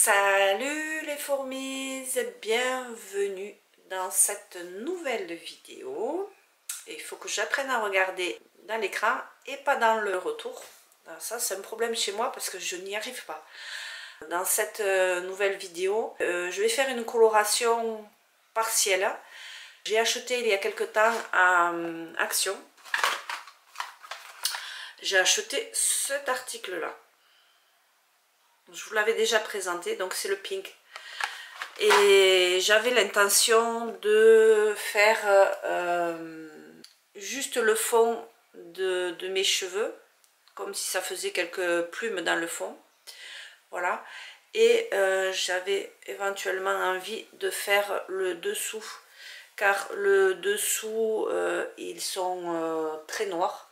Salut les fourmis et bienvenue dans cette nouvelle vidéo. Et il faut que j'apprenne à regarder dans l'écran et pas dans le retour. Alors ça c'est un problème chez moi parce que je n'y arrive pas. Dans cette nouvelle vidéo, je vais faire une coloration partielle. J'ai acheté il y a quelque temps à Action. J'ai acheté cet article là. Je vous l'avais déjà présenté, donc c'est le pink. Et j'avais l'intention de faire juste le fond de mes cheveux, comme si ça faisait quelques plumes dans le fond. Voilà. Et j'avais éventuellement envie de faire le dessous, car le dessous, ils sont très noirs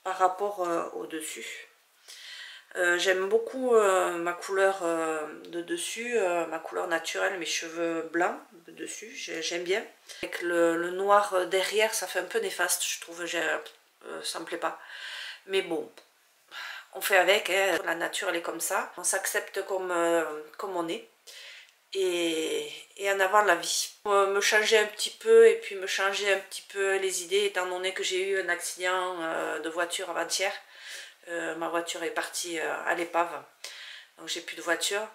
par rapport au dessus. J'aime beaucoup ma couleur de dessus, ma couleur naturelle, mes cheveux blancs de dessus, j'aime bien. Avec le noir derrière, ça fait un peu néfaste, je trouve, ça me plaît pas. Mais bon, on fait avec, hein. La nature elle est comme ça, on s'accepte comme on est. Et en avant la vie. Me changer un petit peu et puis me changer un petit peu les idées, étant donné que j'ai eu un accident de voiture avant-hier. Ma voiture est partie à l'épave, donc j'ai plus de voiture.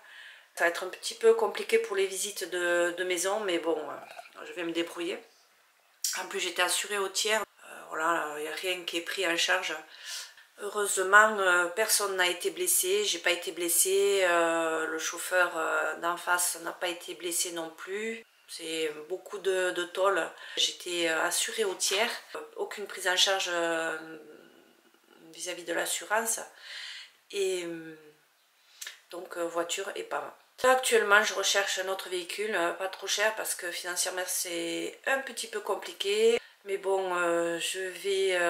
Ça va être un petit peu compliqué pour les visites de maison, mais bon, je vais me débrouiller. En plus j'étais assurée au tiers, voilà, il n'y a rien qui est pris en charge. Heureusement personne n'a été blessé, j'ai pas été blessée, le chauffeur d'en face n'a pas été blessé non plus. C'est beaucoup de tôle. J'étais assurée au tiers, aucune prise en charge vis-à-vis de l'assurance, et donc voiture et pas. Actuellement je recherche un autre véhicule, pas trop cher parce que financièrement c'est un petit peu compliqué, mais bon je vais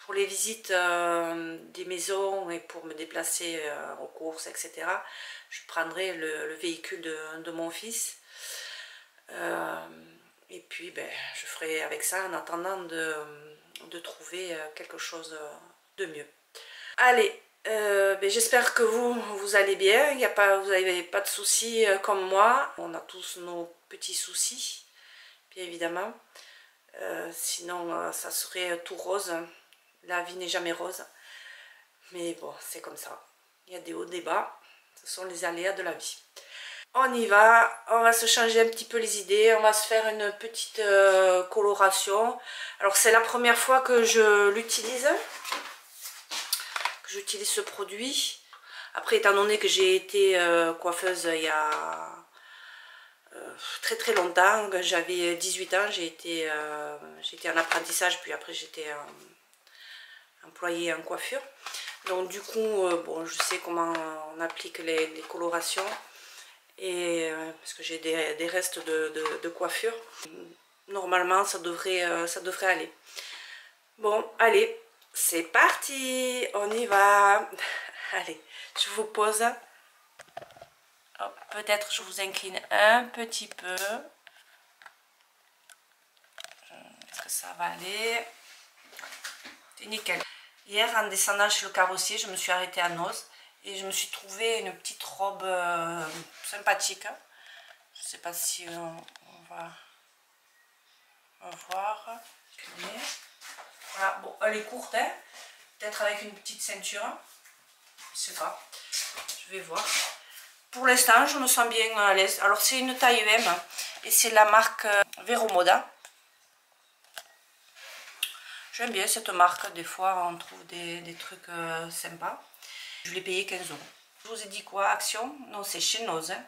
pour les visites des maisons et pour me déplacer aux courses, etc. je prendrai le véhicule de mon fils, et puis ben, je ferai avec ça en attendant de trouver quelque chose de mieux. Allez, ben j'espère que vous allez bien, vous n'avez pas de soucis comme moi. On a tous nos petits soucis, bien évidemment. Sinon, ça serait tout rose. La vie n'est jamais rose. Mais bon, c'est comme ça. Il y a des hauts, des bas. Ce sont les aléas de la vie. On y va, on va se changer un petit peu les idées, on va se faire une petite coloration. Alors c'est la première fois que je l'utilise, j'utilise ce produit. Après, étant donné que j'ai été coiffeuse il y a très très longtemps, j'avais 18 ans, j'ai été en apprentissage, puis après j'étais employée en coiffure. Donc du coup, bon, je sais comment on applique les colorations. Et parce que j'ai des restes de coiffure, normalement ça devrait aller. Bon, allez, c'est parti, on y va. Allez, je vous pose. Peut-être je vous incline un petit peu. Est-ce que ça va aller? C'est nickel. Hier, en descendant chez le carrossier, je me suis arrêtée à Noz. Et je me suis trouvé une petite robe sympathique. Je ne sais pas si on va voir. Voilà, bon, elle est courte, hein. Peut-être avec une petite ceinture. Je sais pas. Je vais voir. Pour l'instant, je me sens bien à l'aise. Alors, c'est une taille M et c'est la marque Vero Moda. J'aime bien cette marque. Des fois, on trouve des trucs sympas. Je l'ai payé 15 €. Je vous ai dit quoi? Action? Non, c'est chez Noz. Hein.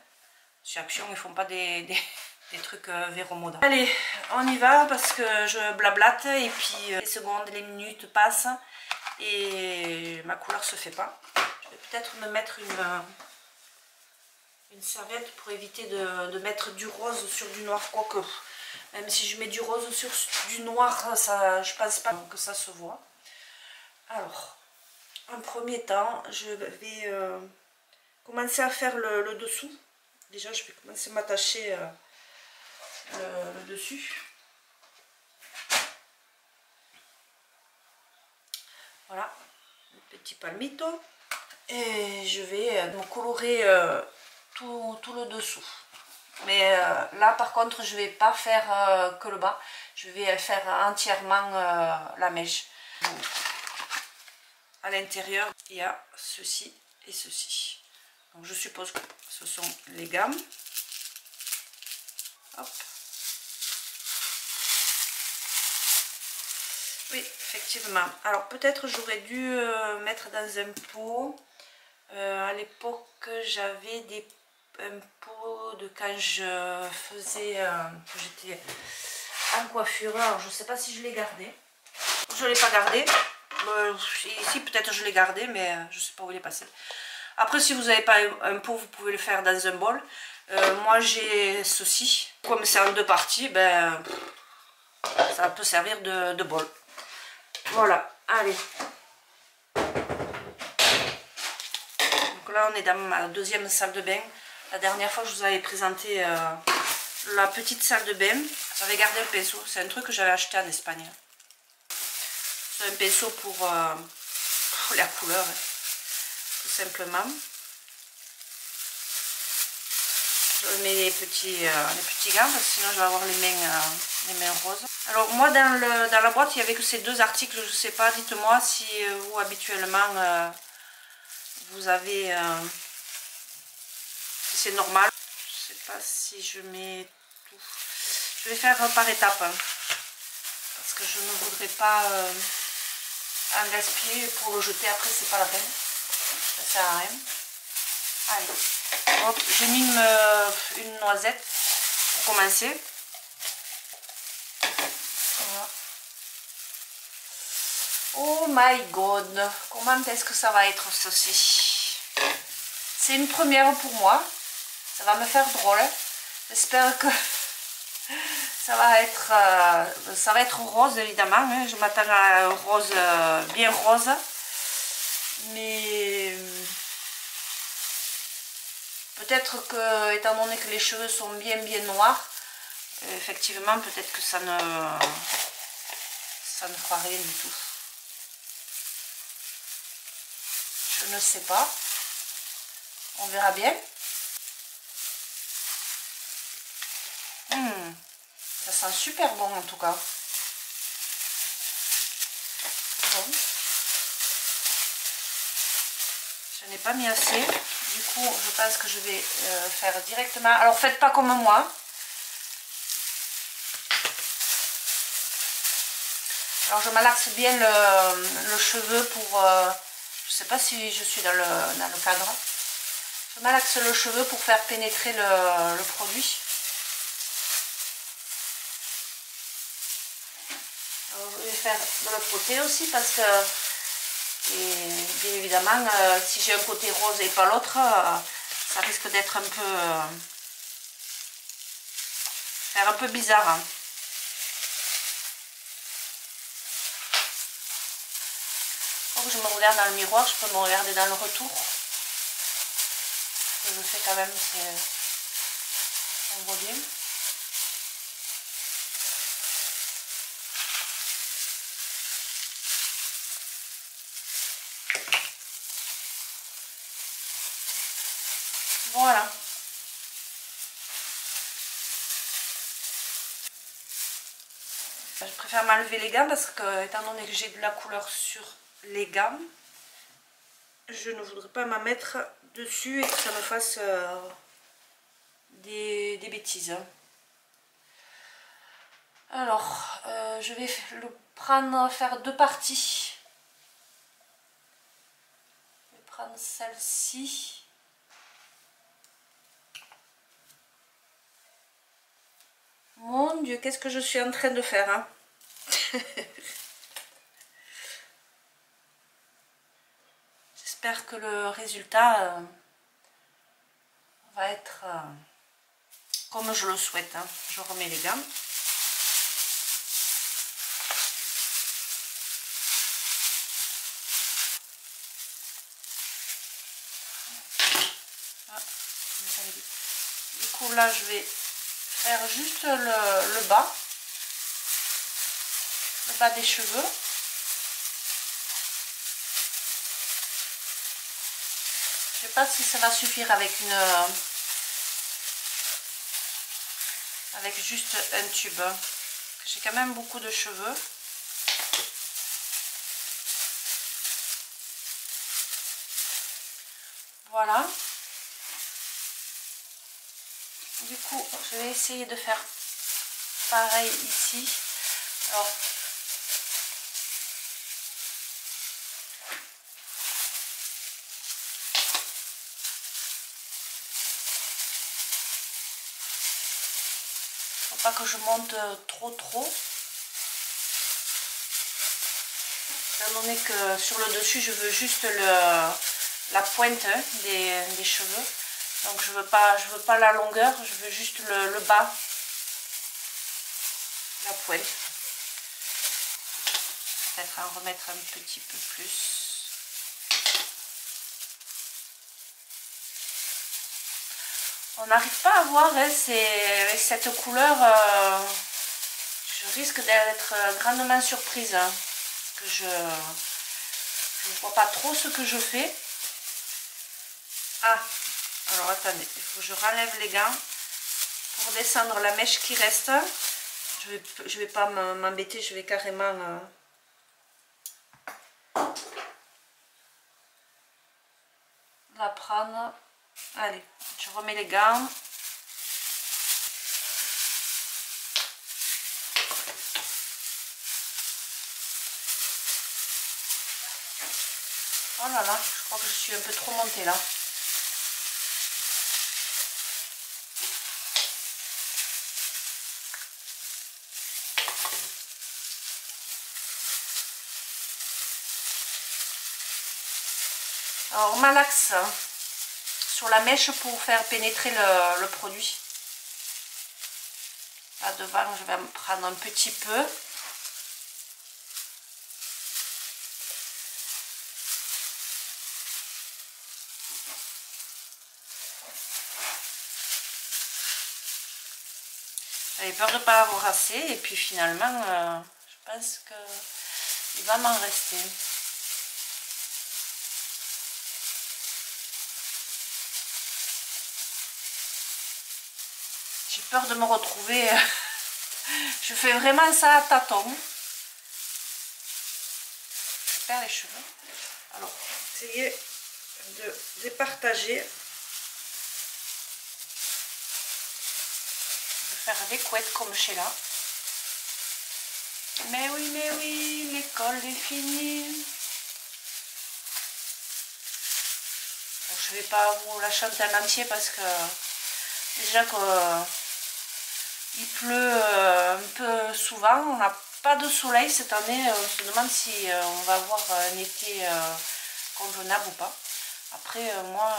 Chez Action, ils font pas des trucs Vero Moda. Allez, on y va parce que je blablate et puis les secondes, les minutes passent et ma couleur se fait pas. Je vais peut-être me mettre une serviette pour éviter de mettre du rose sur du noir, quoique même si je mets du rose sur du noir, ça, je pense pas que ça se voit. Alors, en premier temps, je vais commencer à faire le dessous. Déjà, je vais commencer à m'attacher le dessus. Voilà, un petit palmito. Et je vais me colorer tout le dessous. Mais là par contre je vais pas faire que le bas, je vais faire entièrement la mèche. À l'intérieur il y a ceci et ceci. Donc je suppose que ce sont les gammes. Hop. Oui, effectivement. Alors peut-être j'aurais dû mettre dans un pot. À l'époque j'avais un pot de quand je faisais, que j'étais en coiffure. Alors je ne sais pas si je l'ai gardé. Je ne l'ai pas gardé. Ici peut-être je l'ai gardé, mais je ne sais pas où il est passé. Après si vous n'avez pas un pot, vous pouvez le faire dans un bol. Moi j'ai ceci. Comme c'est en deux parties, ben, ça peut servir de bol. Voilà, allez. Donc là on est dans ma deuxième salle de bain. La dernière fois je vous avais présenté la petite salle de bain. J'avais gardé le pinceau, c'est un truc que j'avais acheté en Espagne. C'est un pinceau pour la couleur, tout simplement. Je mets les petits gants, parce que sinon je vais avoir les mains roses. Alors moi dans la boîte il n'y avait que ces deux articles, je ne sais pas, dites-moi si vous habituellement vous avez, si c'est normal. Je ne sais pas si je mets tout. Je vais faire par étapes, hein, parce que je ne voudrais pas en gaspiller pour le jeter après, c'est pas la peine. Ça sert à rien. Allez, hop, j'ai mis une noisette pour commencer. Voilà. Oh my god, comment est-ce que ça va être ceci? C'est une première pour moi, ça va me faire drôle. J'espère que ça va être rose évidemment, hein. Je m'attends à un rose bien rose, mais peut-être que, étant donné que les cheveux sont bien noirs, effectivement peut-être que ça ne fera rien du tout. Je ne sais pas, on verra bien. Ça sent super bon en tout cas. Bon. Je n'ai pas mis assez. Du coup, je pense que je vais faire directement. Alors, faites pas comme moi. Alors, je malaxe bien le cheveu pour... je sais pas si je suis dans le cadre. Je malaxe le cheveu pour faire pénétrer le produit. Alors, je vais faire de l'autre côté aussi parce que, et bien évidemment, si j'ai un côté rose et pas l'autre, ça risque d'être faire un peu bizarre. Hein. Quand je me regarde dans le miroir, je peux me regarder dans le retour. Ce que je fais quand même, c'est on voit bien. Voilà. Je préfère m'enlever les gants parce que, étant donné que j'ai de la couleur sur les gants, je ne voudrais pas m'en mettre dessus et que ça me fasse des bêtises. Alors, je vais faire deux parties. Je vais prendre celle-ci. Mon Dieu, qu'est-ce que je suis en train de faire, hein? J'espère que le résultat va être comme je le souhaite. Hein. Je remets les gants. Ah, du coup, là, je vais faire juste le bas des cheveux. Je sais pas si ça va suffire avec avec juste un tube. J'ai quand même beaucoup de cheveux. Voilà. Du coup, je vais essayer de faire pareil ici. Alors, faut pas que je monte trop. Étant donné que sur le dessus, je veux juste la pointe des cheveux. Donc je veux pas la longueur, je veux juste le bas, la pointe. Peut-être en remettre un petit peu plus. On n'arrive pas à voir hein, avec cette couleur. Je risque d'être grandement surprise. Hein, parce que je ne vois pas trop ce que je fais. Ah, alors attendez, il faut que je renlève les gants pour descendre la mèche qui reste. Je vais pas m'embêter, je vais carrément la prendre. Allez, je remets les gants. Oh là là, je crois que je suis un peu trop montée là. Alors on malaxe sur la mèche pour faire pénétrer le produit. Là devant, je vais me prendre un petit peu. J'avais peur de ne pas avoir assez et puis finalement, je pense qu'il va m'en rester. J'ai peur de me retrouver. Je fais vraiment ça à tâtons. Je perds les cheveux. Alors, essayez de départager. De faire des couettes comme chez là. Mais oui, l'école est finie. Bon, je ne vais pas vous la chanter en entier parce que déjà que il pleut un peu souvent, on n'a pas de soleil cette année, on se demande si on va avoir un été convenable ou pas. Après moi,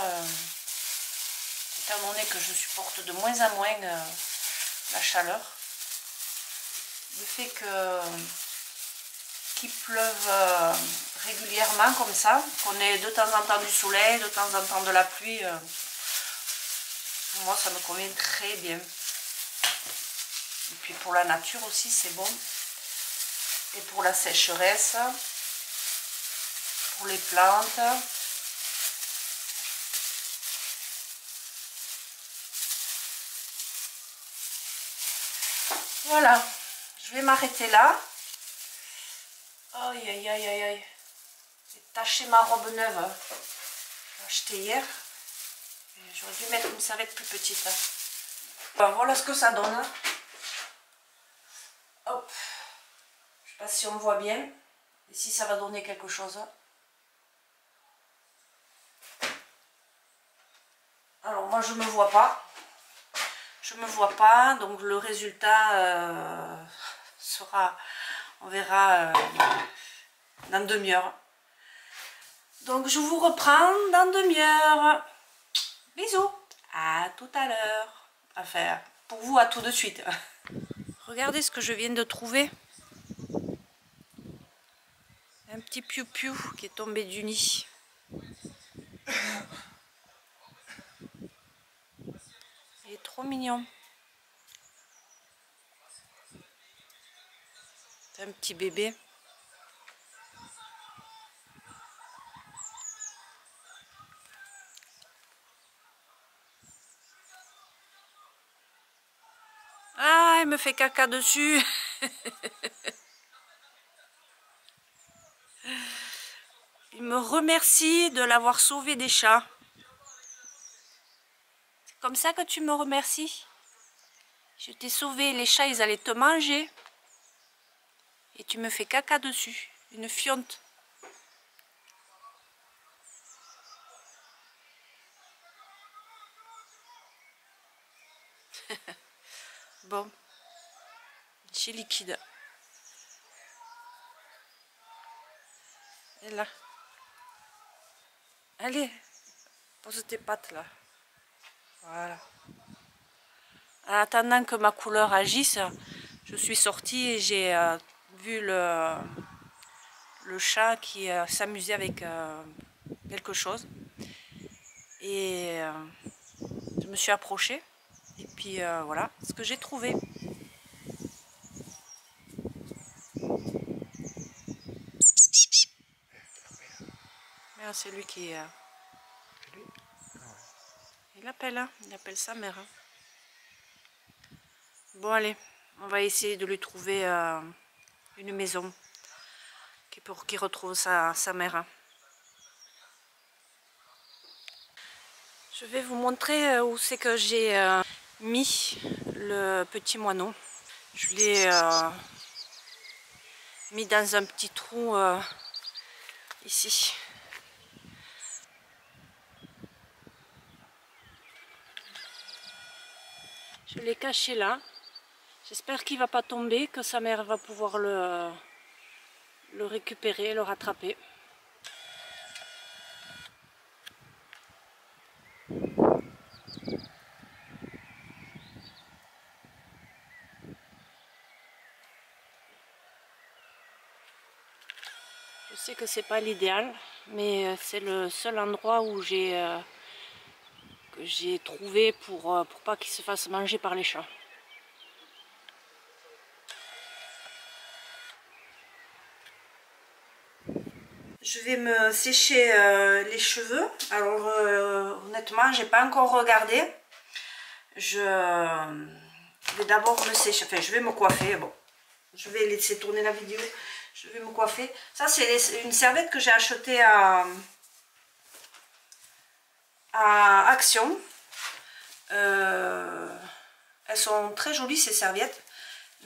étant donné que je supporte de moins en moins la chaleur, le fait qu'il pleuve régulièrement comme ça, qu'on ait de temps en temps du soleil, de temps en temps de la pluie, moi ça me convient très bien. Et puis pour la nature aussi c'est bon. Et pour la sécheresse, pour les plantes. Voilà, je vais m'arrêter là. Aïe aïe aïe aïe aïe. J'ai taché ma robe neuve. J'ai acheté hier. J'aurais dû mettre une serviette plus petite. Bon, voilà ce que ça donne. Hop. Je sais pas si on voit bien. Et si ça va donner quelque chose. Alors moi je me vois pas. Je me vois pas. Donc le résultat sera... On verra dans demi-heure. Donc je vous reprends dans demi-heure. Bisous. À tout à l'heure. Enfin, pour vous, à tout de suite. Regardez ce que je viens de trouver. Un petit piou-piou qui est tombé du nid. Il est trop mignon. C'est un petit bébé. Ah, il me fait caca dessus. Il me remercie de l'avoir sauvé des chats. C'est comme ça que tu me remercies? Je t'ai sauvé, les chats ils allaient te manger. Et tu me fais caca dessus. Une fionte. Bon. J'ai liquide. Et là. Allez. Pose tes pattes là. Voilà. En attendant que ma couleur agisse, je suis sortie et j'ai vu le chat qui s'amusait avec quelque chose. Et je me suis approchée. Et puis voilà ce que j'ai trouvé. C'est lui qui... il appelle, hein. Il appelle sa mère. Hein. Bon allez, on va essayer de lui trouver une maison pour qu'il retrouve sa mère. Hein. Je vais vous montrer où c'est que j'ai mis le petit moineau. Je l'ai mis dans un petit trou ici. Je l'ai caché là. J'espère qu'il ne va pas tomber, que sa mère va pouvoir le récupérer, le rattraper. Je sais que c'est pas l'idéal, mais c'est le seul endroit où que j'ai trouvé pour pas qu'il se fasse manger par les chats. Je vais me sécher les cheveux. Alors honnêtement, j'ai pas encore regardé. Je vais d'abord me sécher. Enfin, je vais me coiffer. Bon, je vais laisser tourner la vidéo. Je vais me coiffer. Ça, c'est une serviette que j'ai achetée à Action. Elles sont très jolies ces serviettes.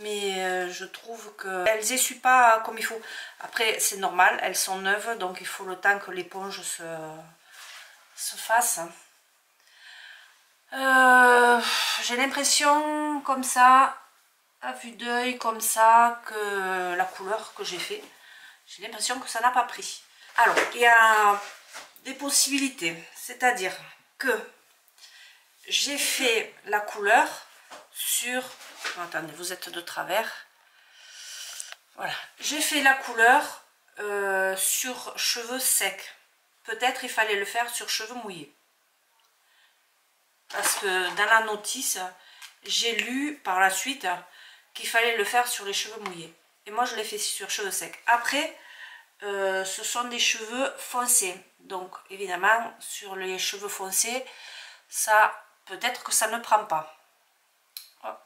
Mais je trouve qu'elles essuient pas comme il faut. Après, c'est normal, elles sont neuves, donc il faut le temps que l'éponge se fasse. J'ai l'impression, comme ça, à vue d'œil, comme ça, que la couleur que j'ai fait, j'ai l'impression que ça n'a pas pris. Alors, il y a des possibilités, c'est-à-dire que j'ai fait la couleur sur... Attendez, vous êtes de travers. Voilà, j'ai fait la couleur sur cheveux secs. Peut-être il fallait le faire sur cheveux mouillés. Parce que dans la notice, j'ai lu par la suite qu'il fallait le faire sur les cheveux mouillés. Et moi, je l'ai fait sur cheveux secs. Après, ce sont des cheveux foncés. Donc, évidemment, sur les cheveux foncés, ça peut-être que ça ne prend pas.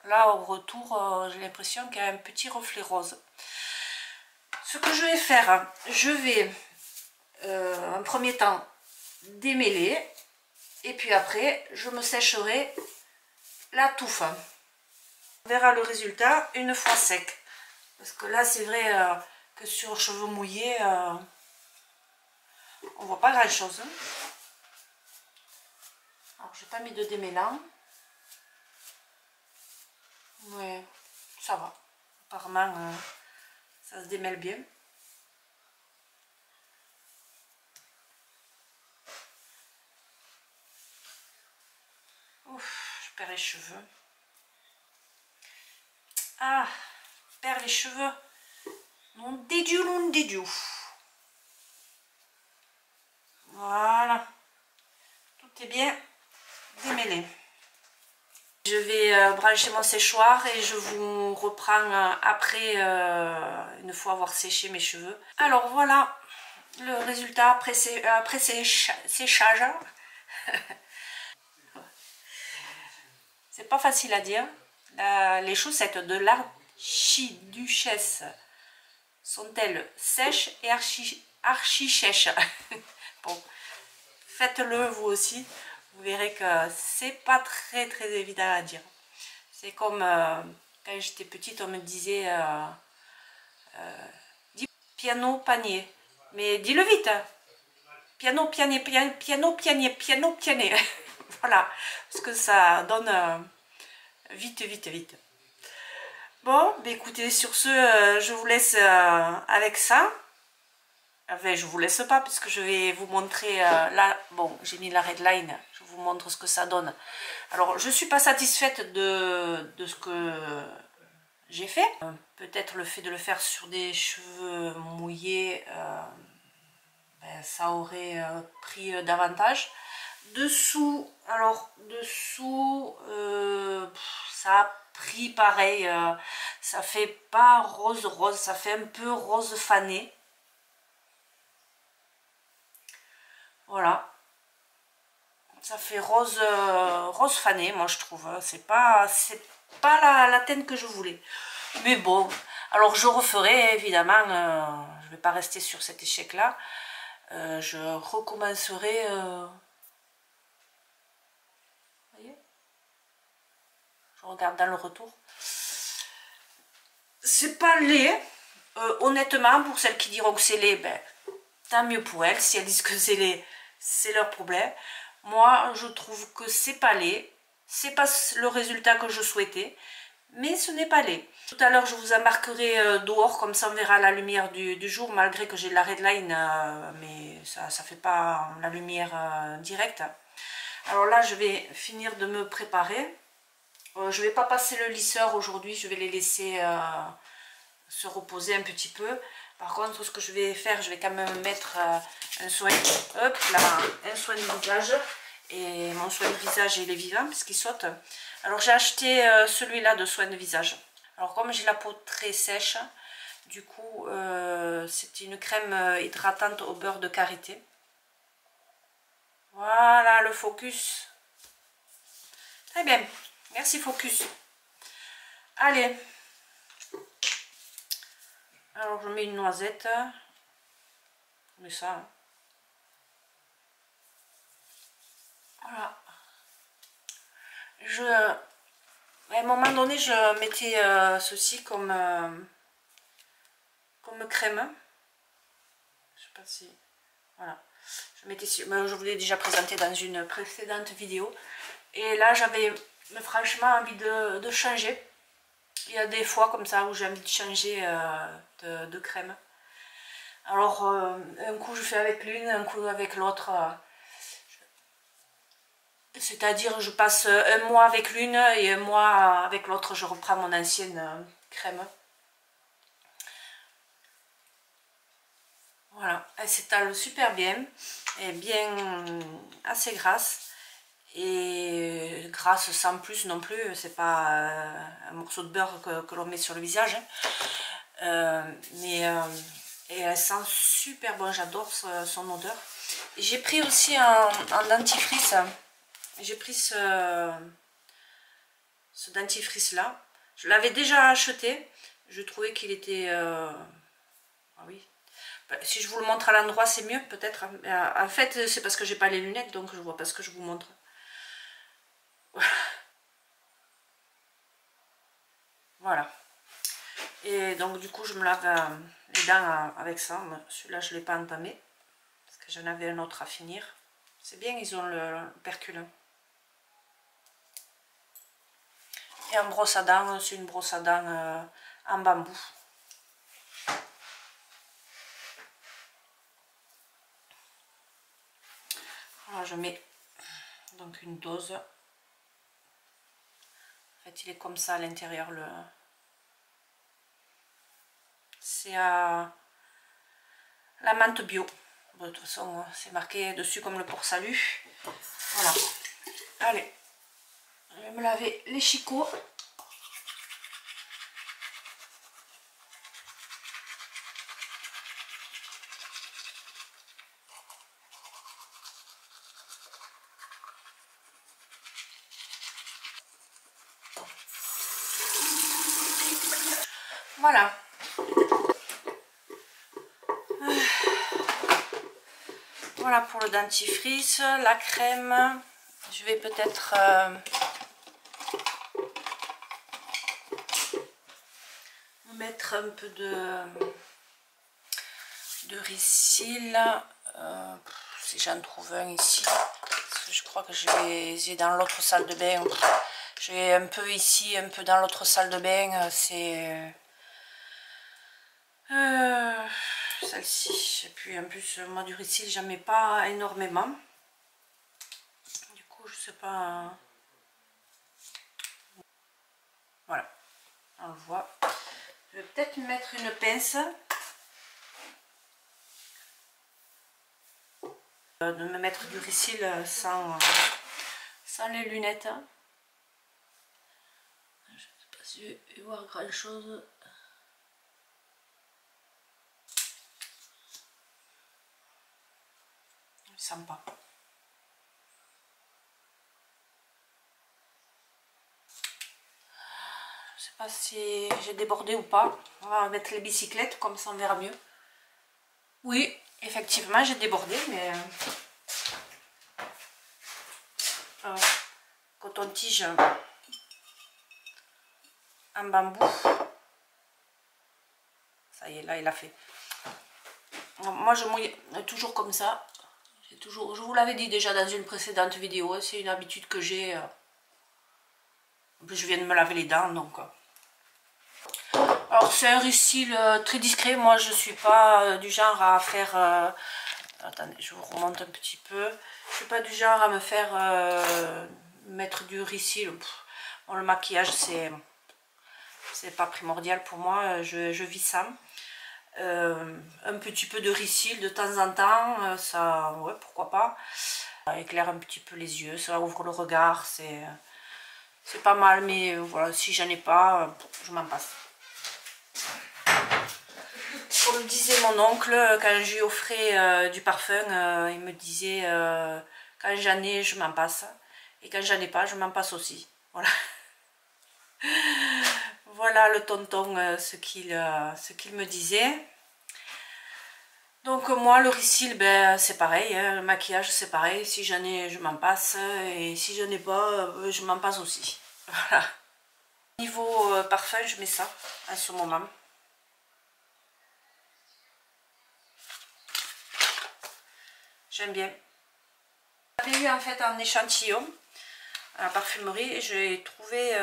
Là, au retour, j'ai l'impression qu'il y a un petit reflet rose. Ce que je vais faire, je vais en premier temps démêler et puis après je me sécherai la touffe. On verra le résultat une fois sec. Parce que là c'est vrai que sur cheveux mouillés, on voit pas grand chose. Alors j'ai pas mis de démêlant. Ouais, ça va. Apparemment ça se démêle bien. Ouf, je perds les cheveux. Ah, je perds les cheveux. Non dédiou, non dédiou. Voilà. Tout est bien démêlé. Je vais brancher mon séchoir et je vous reprends après, une fois avoir séché mes cheveux. Alors voilà le résultat après séchage. C'est pas facile à dire. Les chaussettes de l'archiduchesse sont-elles sèches et archi sèches? Bon, faites-le vous aussi. Vous verrez que c'est pas très évident à dire. C'est comme quand j'étais petite, on me disait dis piano panier. Mais dis-le vite. Hein. Piano pianier, piano pianier, piano pianier. Voilà, parce que ça donne vite. Bon, bah écoutez, sur ce, je vous laisse avec ça. Enfin, je vous laisse pas, puisque je vais vous montrer là. Bon, j'ai mis la redline, je vous montre ce que ça donne. Alors, je suis pas satisfaite de ce que j'ai fait. Peut-être le fait de le faire sur des cheveux mouillés, ben, ça aurait pris davantage. Dessous, alors dessous, ça a pris pareil, ça fait pas rose, ça fait un peu rose fané. Voilà, ça fait rose, rose fané, moi je trouve. C'est pas la teinte que je voulais. Mais bon, alors je referai évidemment, je vais pas rester sur cet échec là. Je recommencerai. Voyez, je regarde dans le retour. C'est pas laid, honnêtement, pour celles qui diront que c'est laid, ben, tant mieux pour elles. Si elles disent que c'est laid, c'est leur problème. Moi, je trouve que c'est pas laid. C'est pas le résultat que je souhaitais, mais ce n'est pas laid. Tout à l'heure, je vous embarquerai dehors, comme ça on verra la lumière du jour, malgré que j'ai la redline, mais ça fait pas la lumière directe. Alors là, je vais finir de me préparer. Je vais pas passer le lisseur aujourd'hui, je vais les laisser se reposer un petit peu. Par contre, ce que je vais faire, je vais quand même mettre un soin, hop là, un soin de visage. Et mon soin de visage, il est vivant puisqu'il saute. Alors j'ai acheté celui-là de soin de visage. Alors comme j'ai la peau très sèche, du coup c'est une crème hydratante au beurre de karité. Voilà le focus. Très bien, merci focus. Allez. Alors je mets une noisette. Je mets ça. Voilà. À un moment donné, je mettais ceci comme crème. Je sais pas si... Voilà. Je mettais... Je vous l'ai déjà présenté dans une précédente vidéo. Et là, j'avais franchement envie de changer. Il y a des fois comme ça où j'ai envie de changer de crème. Alors, un coup je fais avec l'une, un coup avec l'autre. C'est-à-dire, je passe un mois avec l'une et un mois avec l'autre, je reprends mon ancienne crème. Voilà, elle s'étale super bien, elle est bien assez grasse. Et grasse sans plus non plus, c'est pas un morceau de beurre que l'on met sur le visage. Et elle sent super bon, j'adore son odeur. J'ai pris aussi un dentifrice. J'ai pris ce dentifrice là. Je l'avais déjà acheté. Je trouvais qu'il était... Ah oui. Si je vous le montre à l'endroit, c'est mieux peut-être. En fait, c'est parce que j'ai pas les lunettes, donc je vois pas ce que je vous montre. Voilà. Et donc du coup, je me lave les dents avec ça. Celui-là, je ne l'ai pas entamé. Parce que j'en avais un autre à finir. C'est bien, ils ont le percule. Et en brosse à dents, c'est une brosse à dents en bambou. Voilà, je mets donc une dose. En fait, il est comme ça à l'intérieur. C'est à la menthe bio. Bon, de toute façon, c'est marqué dessus comme le port salut. Voilà. Allez, je vais me laver les chicots. Voilà. Voilà pour le dentifrice. La crème, je vais peut-être mettre un peu de Risil, si j'en trouve un ici, parce que je crois que j'ai dans l'autre salle de bain. J'ai un peu ici, un peu dans l'autre salle de bain. C'est celle-ci. Et puis en plus, moi du Risil, j'en mets pas énormément. Du coup, je sais pas. Voilà, on le voit. Je vais peut-être mettre une pince. De me mettre du Risil sans les lunettes. Je ne sais pas si je vais voir grand chose. Je ne sens pas. Je ne sais pas si j'ai débordé ou pas. On va mettre les bicyclettes, comme ça on verra mieux. Oui, effectivement j'ai débordé, mais coton-tige en bambou. Ça y est, là il a fait. Moi je mouille toujours comme ça. Toujours, je vous l'avais dit déjà dans une précédente vidéo, c'est une habitude que j'ai. En plus je viens de me laver les dents, donc. Alors c'est un Risil très discret. Moi je suis pas du genre à faire. Attendez, je vous remonte un petit peu. Je suis pas du genre à me faire mettre du Risil. Bon, le maquillage c'est pas primordial pour moi. Je vis ça. Un petit peu de Risil de temps en temps, ça, ouais, pourquoi pas. Ça éclaire un petit peu les yeux, ça ouvre le regard, c'est pas mal, mais voilà, si j'en ai pas, je m'en passe. Comme disait mon oncle, quand je lui offrais du parfum, il me disait quand j'en ai, je m'en passe, et quand j'en ai pas, je m'en passe aussi. Voilà. Voilà le tonton, ce qu'il me disait. Donc moi le Risil, ben, c'est pareil, hein, le maquillage c'est pareil, si j'en ai je m'en passe, et si j'en ai pas, je m'en passe aussi. Voilà. Niveau parfum, je mets ça à ce moment. J'aime bien. J'avais eu en fait un échantillon à la parfumerie et je l'ai trouvé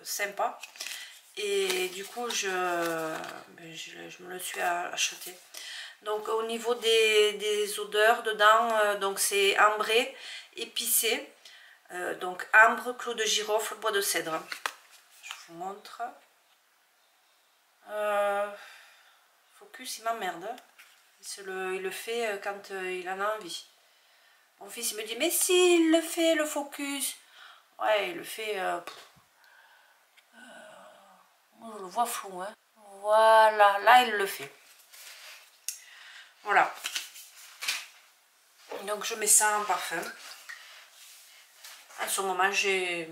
sympa. Et du coup, je me le suis acheté. Donc au niveau des odeurs dedans, donc c'est ambré, épicé. Donc ambre, clou de girofle, bois de cèdre. Je vous montre. Focus, il m'emmerde. Il le fait quand il en a envie. Mon fils il me dit mais si il le fait le focus. Ouais, il le fait. Moi je le vois flou. Hein. Voilà, là il le fait. Voilà. Donc je mets ça en parfum. En ce moment j'ai.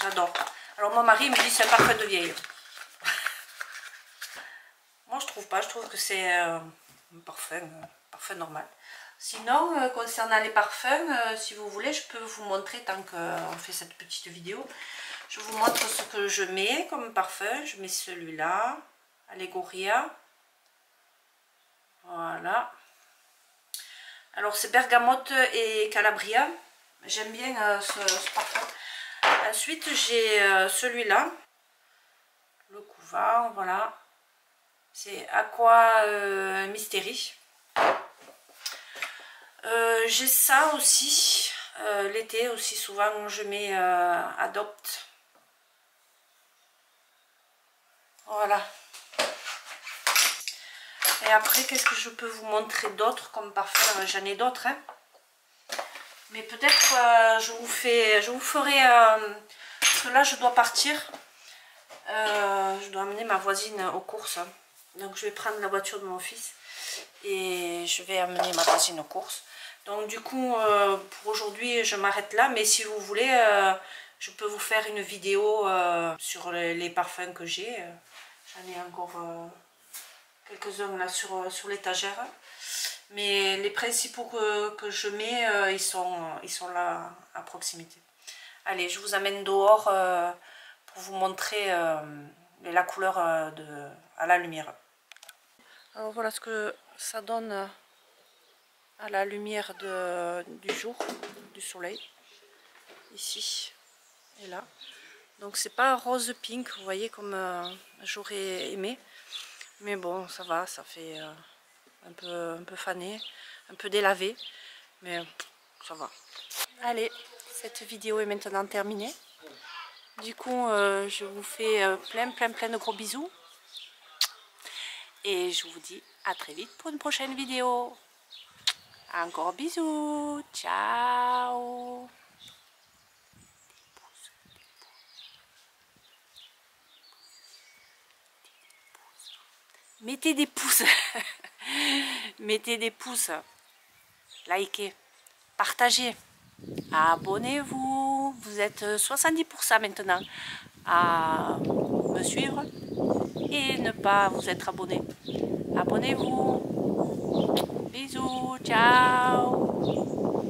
J'adore. Alors mon mari me dit c'est un parfum de vieille. Moi je trouve pas, je trouve que c'est un parfum normal. Sinon concernant les parfums, si vous voulez je peux vous montrer tant qu'on fait cette petite vidéo. Je vous montre ce que je mets comme parfum. Je mets celui-là, Allegoria. Voilà. Alors c'est bergamote et calabria. J'aime bien ce parfum. Ensuite j'ai celui-là, le couvent, voilà. C'est Aqua Mystery. J'ai ça aussi, l'été aussi souvent je mets Adopt. Voilà. Et après, qu'est-ce que je peux vous montrer d'autre comme parfum? J'en ai d'autres, hein. Mais peut-être je vous ferai... parce que là, je dois partir. Je dois amener ma voisine aux courses. Donc, je vais prendre la voiture de mon fils. Et je vais amener ma voisine aux courses. Donc du coup, pour aujourd'hui, je m'arrête là. Mais si vous voulez, je peux vous faire une vidéo sur les parfums que j'ai. J'en ai encore quelques-uns là sur l'étagère. Mais les principaux que je mets, ils sont là à proximité. Allez, je vous amène dehors pour vous montrer la couleur à la lumière. Alors voilà ce que ça donne à la lumière du jour, du soleil, ici et là. Donc c'est pas rose pink, vous voyez, comme j'aurais aimé. Mais bon, ça va, ça fait un peu fané, un peu délavé, mais ça va. Allez, cette vidéo est maintenant terminée. Du coup, je vous fais plein de gros bisous. Et je vous dis à très vite pour une prochaine vidéo. Encore bisous, ciao. Mettez des pouces. Mettez des pouces. Likez. Partagez. Abonnez-vous. Vous êtes 70% maintenant à me suivre et ne pas vous être abonné. Abonnez-vous. Bisous. Ciao.